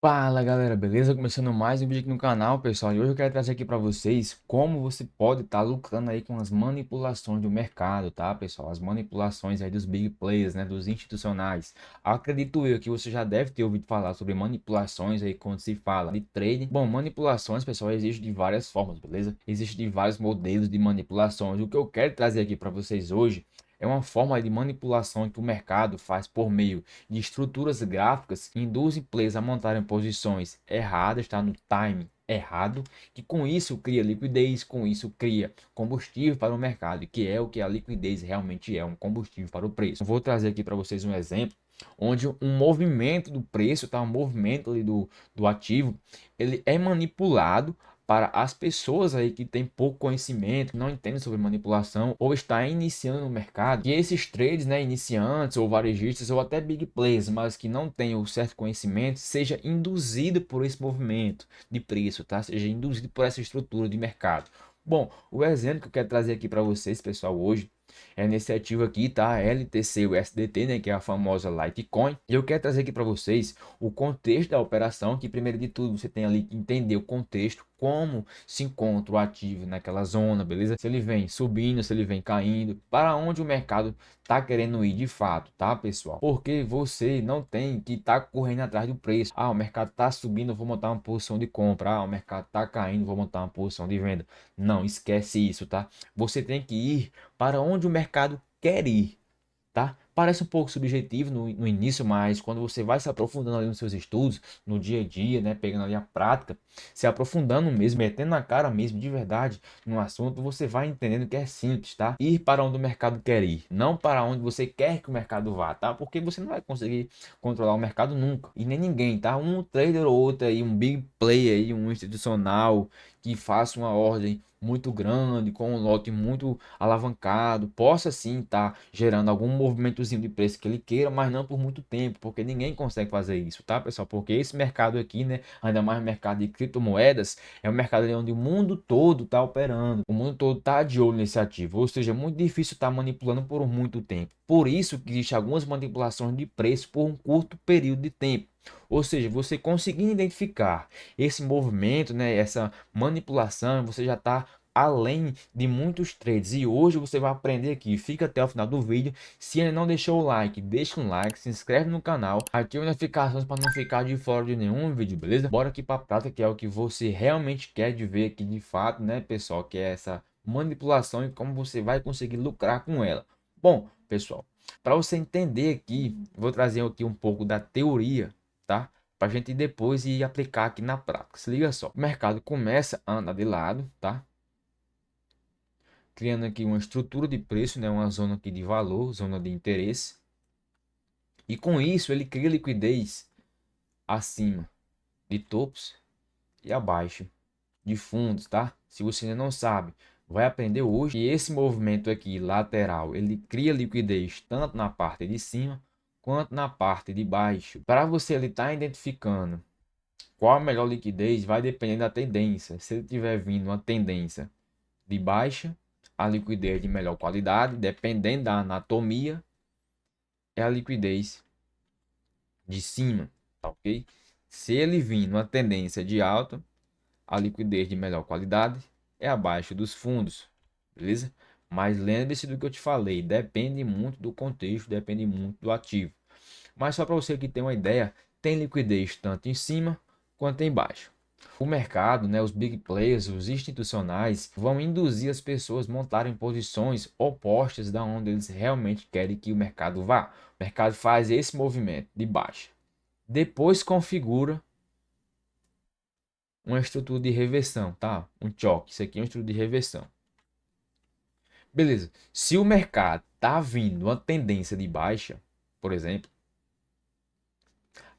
Fala galera, beleza? Começando mais um vídeo aqui no canal, pessoal. E hoje eu quero trazer aqui para vocês como você pode estar lucrando aí com as manipulações do mercado, tá, pessoal? As manipulações aí dos big players, né, dos institucionais. Acredito eu que você já deve ter ouvido falar sobre manipulações aí quando se fala de trading. Bom, manipulações, pessoal, existe de várias formas, beleza? Existe de vários modelos de manipulações. O que eu quero trazer aqui para vocês hoje é uma forma de manipulação que o mercado faz por meio de estruturas gráficas que induzem players a montarem posições erradas, está no time errado, que com isso cria liquidez, com isso cria combustível para o mercado, que é o que a liquidez realmente é, um combustível para o preço. Vou trazer aqui para vocês um exemplo onde um movimento do preço, tá, um movimento ali do ativo, ele é manipulado para as pessoas aí que têm pouco conhecimento, não entendem sobre manipulação ou está iniciando no mercado, e esses trades, né, iniciantes ou varejistas ou até big players, mas que não têm o certo conhecimento, seja induzido por esse movimento de preço, tá? Seja induzido por essa estrutura de mercado. Bom, o exemplo que eu quero trazer aqui para vocês, pessoal, hoje é nesse ativo aqui, tá? LTC, o SDT, né, que é a famosa Litecoin. E eu quero trazer aqui para vocês o contexto da operação, que primeiro de tudo você tem ali que entender o contexto, como se encontra o ativo naquela zona, beleza? Se ele vem subindo, se ele vem caindo, para onde o mercado tá querendo ir de fato, tá, pessoal? Porque você não tem que estar correndo atrás do preço. Ah, o mercado tá subindo, eu vou montar uma posição de compra. Ah, o mercado tá caindo, vou montar uma posição de venda. Não, esquece isso, tá? Você tem que ir para onde o mercado quer ir, tá? Parece um pouco subjetivo no início, mas quando você vai se aprofundando ali nos seus estudos, no dia a dia, né, pegando ali a prática, se aprofundando mesmo, metendo na cara mesmo, de verdade, no assunto, você vai entendendo que é simples, tá? Ir para onde o mercado quer ir, não para onde você quer que o mercado vá, tá? Porque você não vai conseguir controlar o mercado nunca, e nem ninguém, tá? Um trader ou outro aí, um big player aí, um institucional que faça uma ordem muito grande, com um lote muito alavancado, possa sim estar gerando algum movimentozinho de preço que ele queira, mas não por muito tempo, porque ninguém consegue fazer isso, tá, pessoal? Porque esse mercado aqui, né, ainda mais o mercado de criptomoedas, é um mercado ali onde o mundo todo está operando, o mundo todo está de olho nesse ativo, ou seja, é muito difícil estar manipulando por muito tempo. Por isso que existem algumas manipulações de preço por um curto período de tempo. Ou seja, você conseguindo identificar esse movimento, né, essa manipulação, você já está além de muitos trades. E hoje você vai aprender aqui. Fica até o final do vídeo. Se ainda não deixou o like, deixa um like, se inscreve no canal, ativa as notificações para não ficar de fora de nenhum vídeo, beleza? Bora aqui para a prática, que é o que você realmente quer de ver aqui de fato, né, pessoal? Que é essa manipulação e como você vai conseguir lucrar com ela. Bom, pessoal, para você entender aqui, vou trazer aqui um pouco da teoria, tá? Para a gente depois ir aplicar aqui na prática. Se liga só, o mercado começa a andar de lado, tá? Criando aqui uma estrutura de preço, né, uma zona aqui de valor, zona de interesse. E com isso ele cria liquidez acima de topos e abaixo de fundos, tá? Se você ainda não sabe, vai aprender hoje que esse movimento aqui lateral, ele cria liquidez tanto na parte de cima quanto na parte de baixo. Para você ele estar identificando qual a melhor liquidez, vai depender da tendência. Se ele tiver vindo uma tendência de baixa, a liquidez de melhor qualidade, dependendo da anatomia, é a liquidez de cima, tá ok? Se ele vir numa tendência de alta, a liquidez de melhor qualidade é abaixo dos fundos, beleza? Mas lembre-se do que eu te falei, depende muito do contexto, depende muito do ativo. Mas só para você que tem uma ideia, tem liquidez tanto em cima quanto embaixo. O mercado, né, os big players, os institucionais, vão induzir as pessoas a montarem posições opostas da onde eles realmente querem que o mercado vá. O mercado faz esse movimento de baixa. Depois configura uma estrutura de reversão, tá? Um choque. Isso aqui é uma estrutura de reversão. Beleza. Se o mercado tá vindo uma tendência de baixa, por exemplo,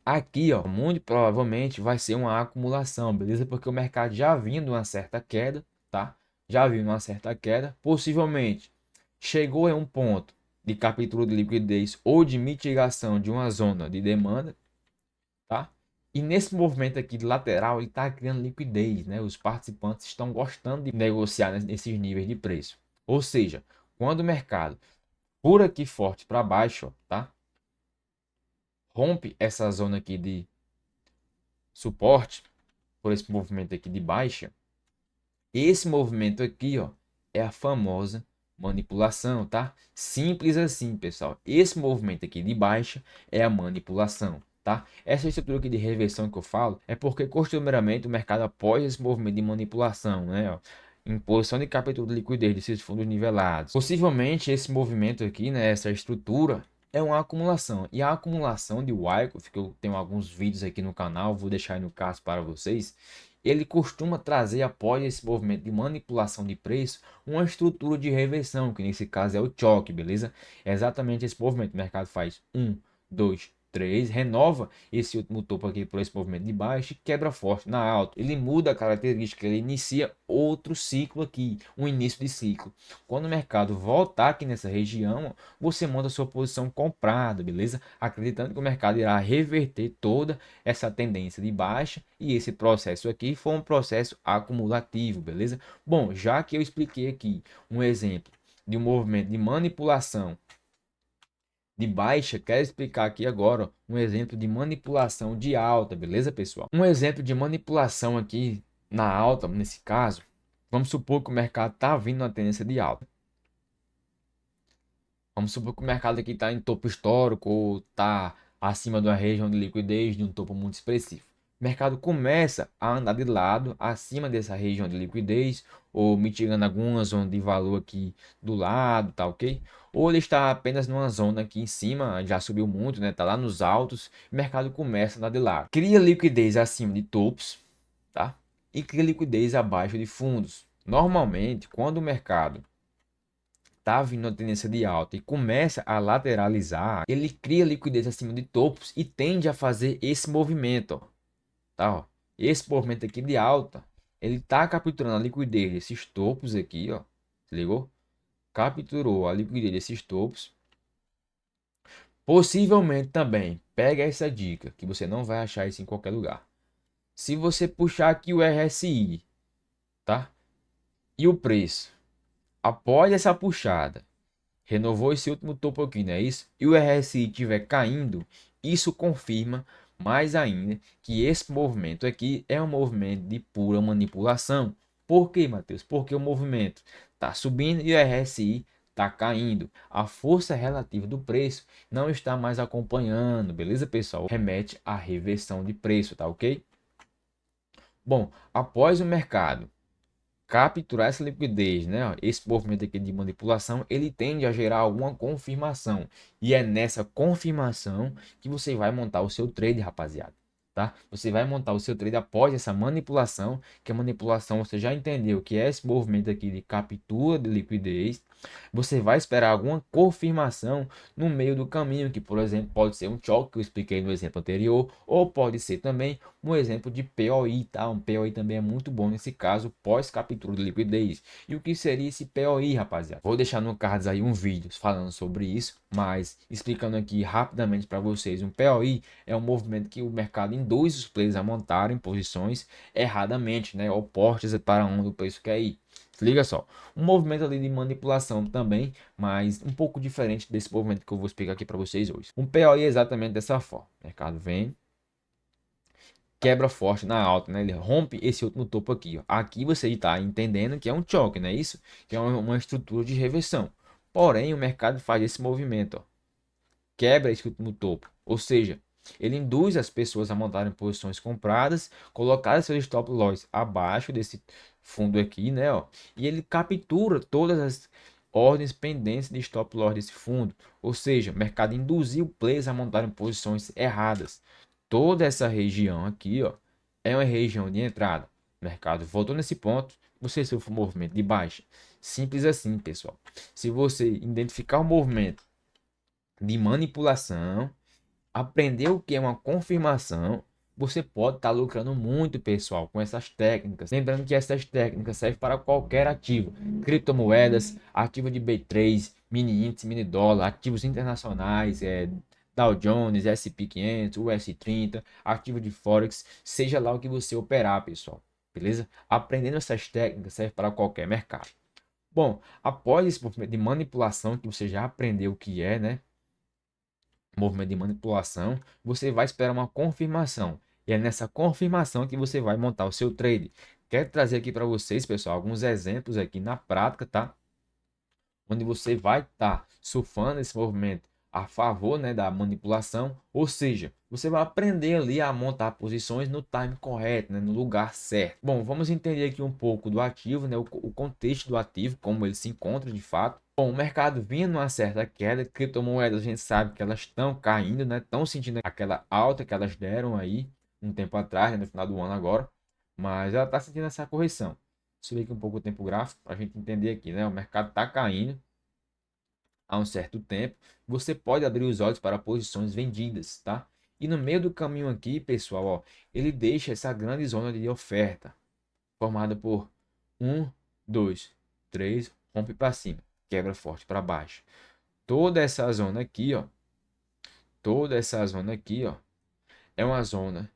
aqui, ó, muito provavelmente vai ser uma acumulação, beleza? Porque o mercado já vindo uma certa queda, tá? Já vindo uma certa queda, possivelmente chegou em um ponto de captura de liquidez ou de mitigação de uma zona de demanda, tá? E nesse movimento aqui de lateral, ele está criando liquidez, né? Os participantes estão gostando de negociar nesses níveis de preço. Ou seja, quando o mercado por aqui forte para baixo, ó, tá? Rompe essa zona aqui de suporte por esse movimento aqui de baixa, esse movimento aqui, ó, é a famosa manipulação, tá? Simples assim, pessoal. Esse movimento aqui de baixa é a manipulação, tá? Essa estrutura aqui de reversão que eu falo é porque costumeiramente o mercado após esse movimento de manipulação, né, ó, em posição de captura de liquidez desses fundos nivelados. Possivelmente esse movimento aqui, né, essa estrutura é uma acumulação. E a acumulação de Wyckoff, que eu tenho alguns vídeos aqui no canal, vou deixar aí no card para vocês, ele costuma trazer após esse movimento de manipulação de preço uma estrutura de reversão, que nesse caso é o choque, beleza? É exatamente esse movimento. O mercado faz 1, 2, 3, renova esse último topo aqui por esse movimento de baixo e quebra forte na alta. Ele muda a característica, ele inicia outro ciclo aqui, um início de ciclo. Quando o mercado voltar aqui nessa região, você monta sua posição comprada, beleza? Acreditando que o mercado irá reverter toda essa tendência de baixa e esse processo aqui foi um processo acumulativo, beleza? Bom, já que eu expliquei aqui um exemplo de um movimento de manipulação de baixa, quero explicar aqui agora um exemplo de manipulação de alta, beleza, pessoal? Um exemplo de manipulação aqui na alta, nesse caso, vamos supor que o mercado está vindo na tendência de alta. Vamos supor que o mercado aqui está em topo histórico ou está acima da região de liquidez de um topo muito expressivo. O mercado começa a andar de lado acima dessa região de liquidez ou mitigando alguma zona de valor aqui do lado, tá ok? Ou ele está apenas numa zona aqui em cima, já subiu muito, né? Tá lá nos altos, o mercado começa a andar de lado. Cria liquidez acima de topos, tá? E cria liquidez abaixo de fundos. Normalmente, quando o mercado tá vindo a tendência de alta e começa a lateralizar, ele cria liquidez acima de topos e tende a fazer esse movimento, ó, tá? Ó. Esse movimento aqui de alta, ele tá capturando a liquidez desses topos aqui, ó, se ligou? Capturou a liquidez desses topos. Possivelmente também, pega essa dica, que você não vai achar isso em qualquer lugar. Se você puxar aqui o RSI, tá? E o preço, após essa puxada, renovou esse último topo aqui, não é isso? E o RSI estiver caindo, isso confirma mais ainda que esse movimento aqui é um movimento de pura manipulação. Por quê, Matheus? Porque o movimento está subindo e o RSI está caindo. A força relativa do preço não está mais acompanhando, beleza, pessoal? Remete à reversão de preço, tá ok? Bom, após o mercado capturar essa liquidez, né? Esse movimento aqui de manipulação, ele tende a gerar alguma confirmação. E é nessa confirmação que você vai montar o seu trade, rapaziada. Tá? Você vai montar o seu trade após essa manipulação, que a manipulação você já entendeu que é esse movimento aqui de captura de liquidez. Você vai esperar alguma confirmação no meio do caminho, que por exemplo pode ser um choque que eu expliquei no exemplo anterior, ou pode ser também um exemplo de POI, tá? Um POI também é muito bom nesse caso, pós captura de liquidez. E o que seria esse POI, rapaziada? Vou deixar no cards aí um vídeo falando sobre isso, mas explicando aqui rapidamente para vocês, um POI é um movimento que o mercado induz os players a montarem posições erradamente, né? Opostas para onde o preço quer ir. Se liga só, um movimento ali de manipulação também, mas um pouco diferente desse movimento que eu vou explicar aqui para vocês hoje. Um POI é exatamente dessa forma. O mercado vem, quebra forte na alta, né? Ele rompe esse último topo aqui, ó. Aqui você está entendendo que é um choque, não é isso? Que é uma estrutura de reversão. Porém, o mercado faz esse movimento, ó. Quebra esse último topo. Ou seja, ele induz as pessoas a montarem posições compradas, colocar seus stop loss abaixo desse fundo aqui, né? Ó, e ele captura todas as ordens pendentes de stop loss desse fundo. Ou seja, o mercado induziu players a montarem posições erradas. Toda essa região aqui, ó, é uma região de entrada. O mercado voltou nesse ponto, você sofre um movimento de baixa. Simples assim, pessoal. Se você identificar o movimento de manipulação, aprender o que é uma confirmação, você pode estar lucrando muito, pessoal, com essas técnicas. Lembrando que essas técnicas servem para qualquer ativo: criptomoedas, ativo de B3, mini índice, mini dólar, ativos internacionais, Dow Jones, SP 500, US30, ativo de Forex, seja lá o que você operar, pessoal. Beleza? Aprendendo essas técnicas serve para qualquer mercado. Bom, após esse movimento de manipulação que você já aprendeu o que é, né? Movimento de manipulação, você vai esperar uma confirmação. E é nessa confirmação que você vai montar o seu trade. Quero trazer aqui para vocês, pessoal, alguns exemplos aqui na prática, tá? Onde você vai estar surfando esse movimento a favor, né, da manipulação, ou seja, você vai aprender ali a montar posições no time correto, né, no lugar certo. Bom, vamos entender aqui um pouco do ativo, né, o contexto do ativo, como ele se encontra de fato. Bom, o mercado vindo numa certa queda, criptomoedas a gente sabe que elas estão caindo, né, estão sentindo aquela alta que elas deram aí um tempo atrás, né, no final do ano agora, mas ela está sentindo essa correção. Subir aqui um pouco o tempo gráfico para a gente entender aqui, né? O mercado está caindo há um certo tempo. Você pode abrir os olhos para posições vendidas, tá? E no meio do caminho aqui, pessoal, ó, ele deixa essa grande zona de oferta formada por um, dois, três, rompe para cima, quebra forte para baixo. Toda essa zona aqui, ó, toda essa zona aqui, ó, é uma zona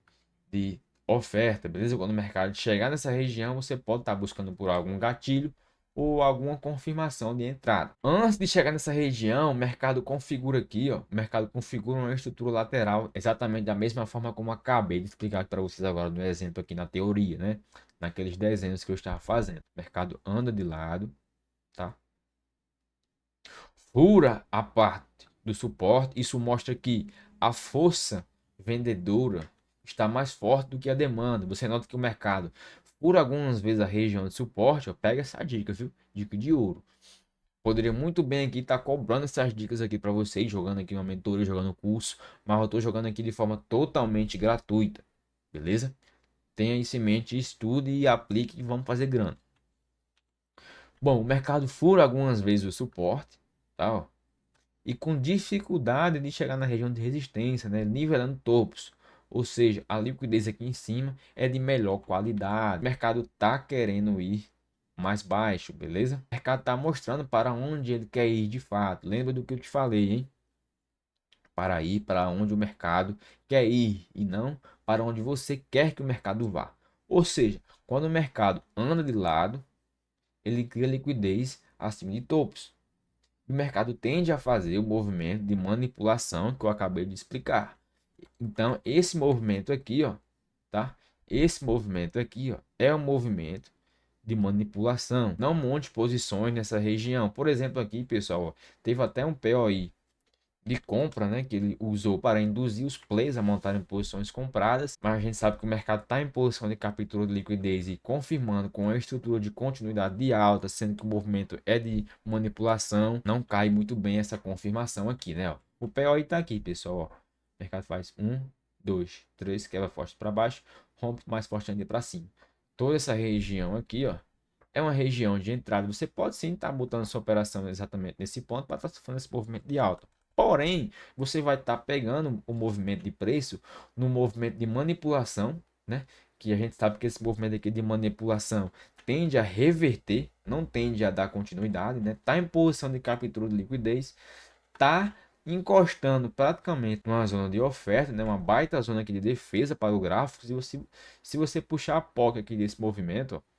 de oferta, beleza? Quando o mercado chegar nessa região, você pode estar buscando por algum gatilho ou alguma confirmação de entrada. Antes de chegar nessa região, o mercado configura aqui, ó, o mercado configura uma estrutura lateral exatamente da mesma forma como acabei de explicar para vocês agora no exemplo aqui na teoria, né? Naqueles desenhos que eu estava fazendo. O mercado anda de lado, tá? Fura a parte do suporte, isso mostra que a força vendedora está mais forte do que a demanda. Você nota que o mercado, por algumas vezes a região de suporte, ó, pega essa dica, viu? Dica de ouro. Poderia muito bem aqui estar cobrando essas dicas aqui para vocês, jogando aqui uma mentoria, jogando curso, mas eu estou jogando aqui de forma totalmente gratuita, beleza? Tenha isso em mente, estude e aplique e vamos fazer grana. Bom, o mercado fura algumas vezes o suporte, tá? Ó, e com dificuldade de chegar na região de resistência, né? Nivelando topos. Ou seja, a liquidez aqui em cima é de melhor qualidade. O mercado está querendo ir mais baixo, beleza? O mercado está mostrando para onde ele quer ir de fato. Lembra do que eu te falei, hein? Para ir para onde o mercado quer ir e não para onde você quer que o mercado vá. Ou seja, quando o mercado anda de lado, ele cria liquidez acima de topos. O mercado tende a fazer o movimento de manipulação que eu acabei de explicar. Então, esse movimento aqui, ó, tá? Esse movimento aqui, ó, é um movimento de manipulação. Não monte posições nessa região. Por exemplo, aqui, pessoal, ó, teve até um POI de compra, né, que ele usou para induzir os players a montarem posições compradas, mas a gente sabe que o mercado está em posição de captura de liquidez e confirmando com a estrutura de continuidade de alta, sendo que o movimento é de manipulação, não cai muito bem essa confirmação aqui, né? Ó. O POI está aqui, pessoal. Ó. O mercado faz 1, 2, 3, quebra forte para baixo, rompe mais forte ainda para cima. Toda essa região aqui, ó, é uma região de entrada. Você pode sim estar botando sua operação exatamente nesse ponto para estar fazendo esse movimento de alta. Porém, você vai estar pegando o movimento de preço no movimento de manipulação, né? Que a gente sabe que esse movimento aqui de manipulação tende a reverter, não tende a dar continuidade, né? Tá em posição de captura de liquidez, tá encostando praticamente numa zona de oferta, né? Uma baita zona aqui de defesa para o gráfico. Se você puxar a POC aqui desse movimento, ó,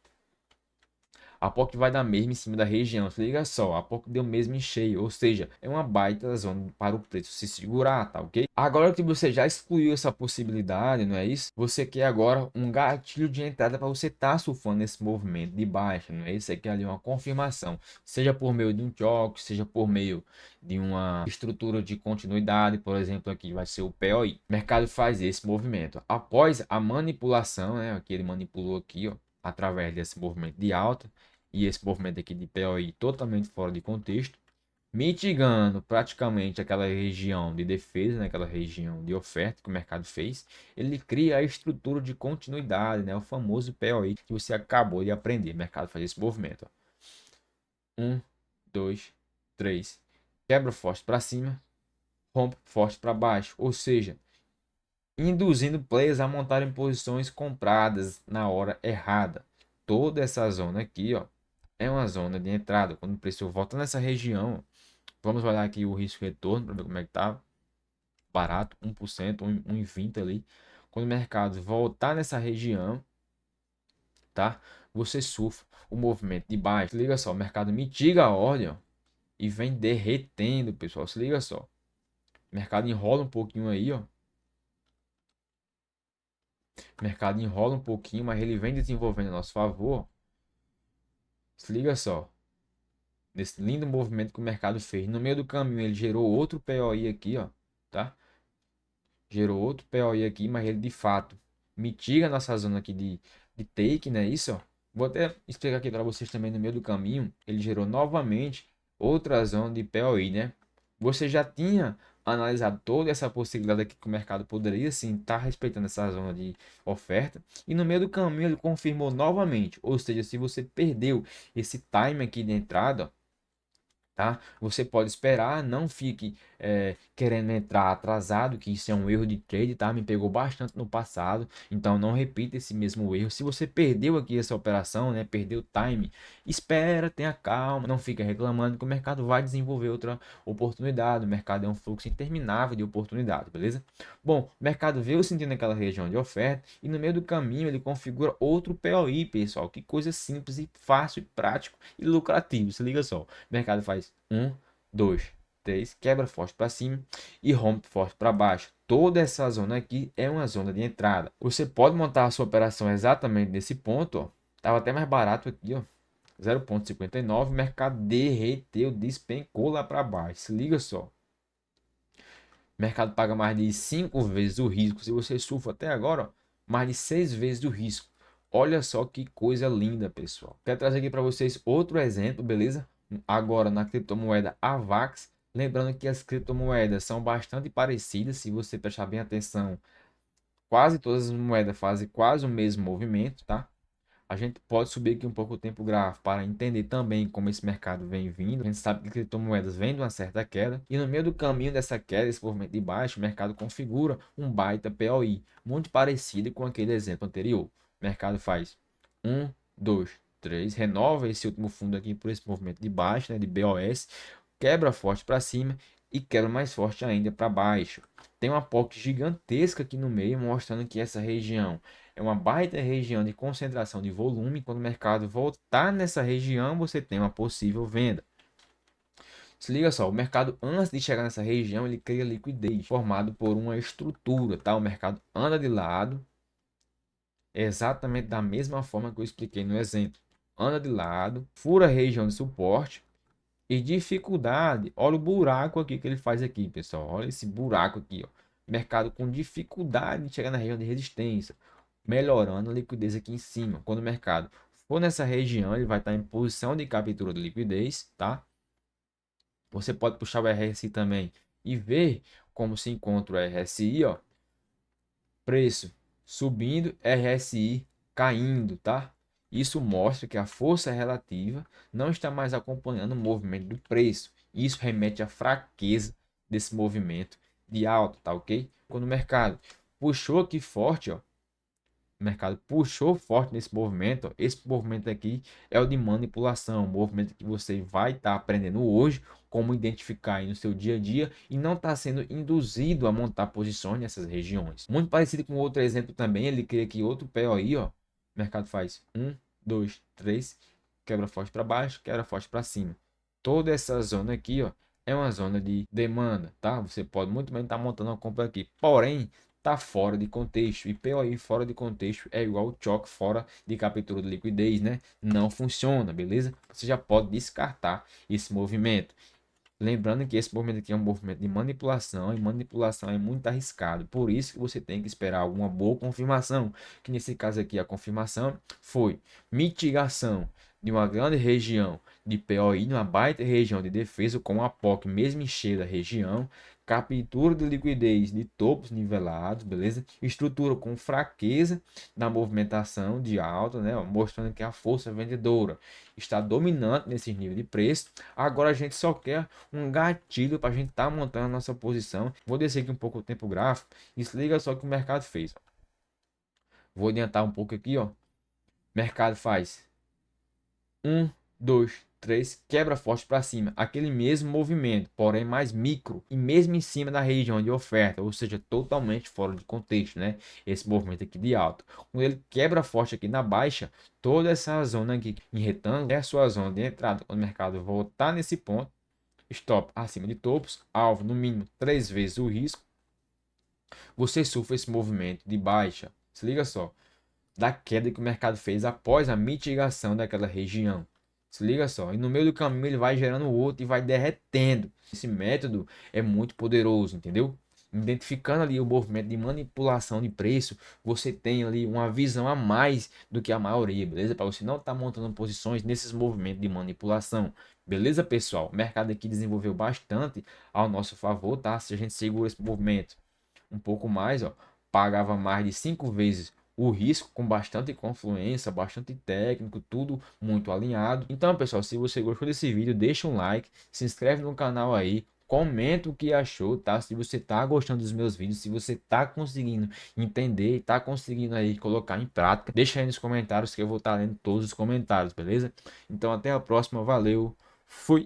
a POC vai dar mesmo em cima da região. Se liga só, a POC deu mesmo em cheio, ou seja, é uma baita zona para o preço se segurar, tá ok? Agora que você já excluiu essa possibilidade, não é isso? Você quer agora um gatilho de entrada para você estar surfando esse movimento de baixa, não é isso? Você quer ali uma confirmação, seja por meio de um choque, seja por meio de uma estrutura de continuidade, por exemplo, aqui vai ser o POI. O mercado faz esse movimento. Após a manipulação, né? Aqui ele manipulou aqui, ó, através desse movimento de alta e esse movimento aqui de POI totalmente fora de contexto, mitigando praticamente aquela região de defesa, né, aquela região de oferta que o mercado fez, ele cria a estrutura de continuidade, né, o famoso POI que você acabou de aprender. O mercado faz esse movimento. Ó. 1, 2, 3, quebra forte para cima, rompe forte para baixo, ou seja, induzindo players a montarem posições compradas na hora errada. Toda essa zona aqui, ó, é uma zona de entrada. Quando o preço volta nessa região, vamos olhar aqui o risco retorno para ver como é que tá. Barato, 1%, 1,20 ali. Quando o mercado voltar nessa região, tá? Você surfa o movimento de baixo. Se liga só, o mercado mitiga a ordem, ó, e vem derretendo, pessoal. Se liga só. O mercado enrola um pouquinho aí, ó. O mercado enrola um pouquinho, mas ele vem desenvolvendo a nosso favor. Se liga só, nesse lindo movimento que o mercado fez. No meio do caminho ele gerou outro POI aqui, ó, tá? Gerou outro POI aqui, mas ele de fato mitiga a nossa zona aqui de take, né? Isso, ó. Vou até explicar aqui para vocês também no meio do caminho. Ele gerou novamente outra zona de POI, né? Você já tinha analisado toda essa possibilidade aqui que o mercado poderia sim estar respeitando essa zona de oferta. E no meio do caminho ele confirmou novamente. Ou seja, se você perdeu esse time aqui de entrada, tá? Você pode esperar, não fique querendo entrar atrasado, que isso é um erro de trade, tá? Me pegou bastante no passado, então não repita esse mesmo erro. Se você perdeu aqui essa operação, né? Perdeu o time, espera, tenha calma, não fica reclamando que o mercado vai desenvolver outra oportunidade. O mercado é um fluxo interminável de oportunidade, beleza? Bom, o mercado veio sentindo aquela região de oferta e no meio do caminho ele configura outro POI, pessoal. Que coisa simples e fácil, e prático e lucrativo. Se liga só. O mercado faz 1, 2, 3, quebra forte para cima e rompe forte para baixo. Toda essa zona aqui é uma zona de entrada. Você pode montar a sua operação exatamente nesse ponto, ó. Tava até mais barato aqui, ó. 0,59, o mercado derreteu, despencou lá para baixo. Se liga só. O mercado paga mais de 5 vezes o risco. Se você surfa até agora, ó, mais de 6 vezes o risco. Olha só que coisa linda, pessoal. Quero trazer aqui para vocês outro exemplo, beleza? Agora na criptomoeda AVAX. Lembrando que as criptomoedas são bastante parecidas. Se você prestar bem atenção, quase todas as moedas fazem quase o mesmo movimento, tá? A gente pode subir aqui um pouco o tempo gráfico para entender também como esse mercado vem vindo. A gente sabe que criptomoedas vêm de uma certa queda. E no meio do caminho dessa queda, esse movimento de baixo, o mercado configura um baita POI, muito parecido com aquele exemplo anterior. O mercado faz 1, 2, 3, renova esse último fundo aqui por esse movimento de baixo, né, de BOS, quebra forte para cima e quebra mais forte ainda para baixo. Tem uma POC gigantesca aqui no meio, mostrando que essa região é uma baita região de concentração de volume. Quando o mercado voltar nessa região, você tem uma possível venda. Se liga só, o mercado antes de chegar nessa região, ele cria liquidez formado por uma estrutura, tá? O mercado anda de lado, exatamente da mesma forma que eu expliquei no exemplo. Anda de lado, fura a região de suporte e dificuldade. Olha o buraco aqui que ele faz aqui, pessoal. Olha esse buraco aqui, ó. Mercado com dificuldade de chegar na região de resistência, melhorando a liquidez aqui em cima. Quando o mercado for nessa região, ele vai estar em posição de captura de liquidez, tá? Você pode puxar o RSI também e ver como se encontra o RSI, ó. Preço subindo, RSI caindo, tá? Isso mostra que a força relativa não está mais acompanhando o movimento do preço. Isso remete à fraqueza desse movimento de alta, tá ok? Quando o mercado puxou aqui forte, ó, o mercado puxou forte nesse movimento, ó, esse movimento aqui é o de manipulação, um movimento que você vai estar aprendendo hoje como identificar aí no seu dia a dia e não está sendo induzido a montar posições nessas regiões. Muito parecido com outro exemplo também, ele cria aqui outro POI, ó, o mercado faz 1, 2, 3, quebra forte para baixo, quebra forte para cima. Toda essa zona aqui, ó, é uma zona de demanda, tá? Você pode muito bem estar montando uma compra aqui, porém tá fora de contexto. E POI fora de contexto é igual choque fora de captura de liquidez, né? Não funciona, beleza? Você já pode descartar esse movimento. Lembrando que esse movimento aqui é um movimento de manipulação e manipulação é muito arriscado. Por isso que você tem que esperar alguma boa confirmação. Que nesse caso aqui a confirmação foi mitigação de uma grande região de POI, uma baita região de defesa com a POC mesmo encher da região, captura de liquidez de topos nivelados, beleza? Estrutura com fraqueza na movimentação de alta, né? Mostrando que a força vendedora está dominante nesses níveis de preço. Agora a gente só quer um gatilho para a gente estar montando a nossa posição. Vou descer aqui um pouco o tempo gráfico e se liga só o que o mercado fez. Vou adiantar um pouco aqui, ó. Mercado faz 1, 2, 3, quebra forte para cima, aquele mesmo movimento, porém mais micro e mesmo em cima da região de oferta, ou seja, totalmente fora de contexto, né? Esse movimento aqui de alta. Quando ele quebra forte aqui na baixa, toda essa zona aqui em retângulo é a sua zona de entrada. Quando o mercado voltar nesse ponto, stop acima de topos, alvo no mínimo 3 vezes o risco, você surfa esse movimento de baixa Se liga só, da queda que o mercado fez após a mitigação daquela região. Se liga só, e no meio do caminho ele vai gerando outro e vai derretendo. Esse método é muito poderoso, entendeu? Identificando ali o movimento de manipulação de preço, você tem ali uma visão a mais do que a maioria, beleza? Para você não estar montando posições nesses movimentos de manipulação. Beleza, pessoal? O mercado aqui desenvolveu bastante ao nosso favor, tá? Se a gente segura esse movimento um pouco mais, ó, pagava mais de 5 vezes o risco, com bastante confluência, bastante técnico, tudo muito alinhado. Então, pessoal, se você gostou desse vídeo, deixa um like, se inscreve no canal aí, comenta o que achou, tá? Se você tá gostando dos meus vídeos, se você tá conseguindo entender e tá conseguindo aí colocar em prática, deixa aí nos comentários que eu vou estar lendo todos os comentários, beleza? Então, até a próxima, valeu, fui!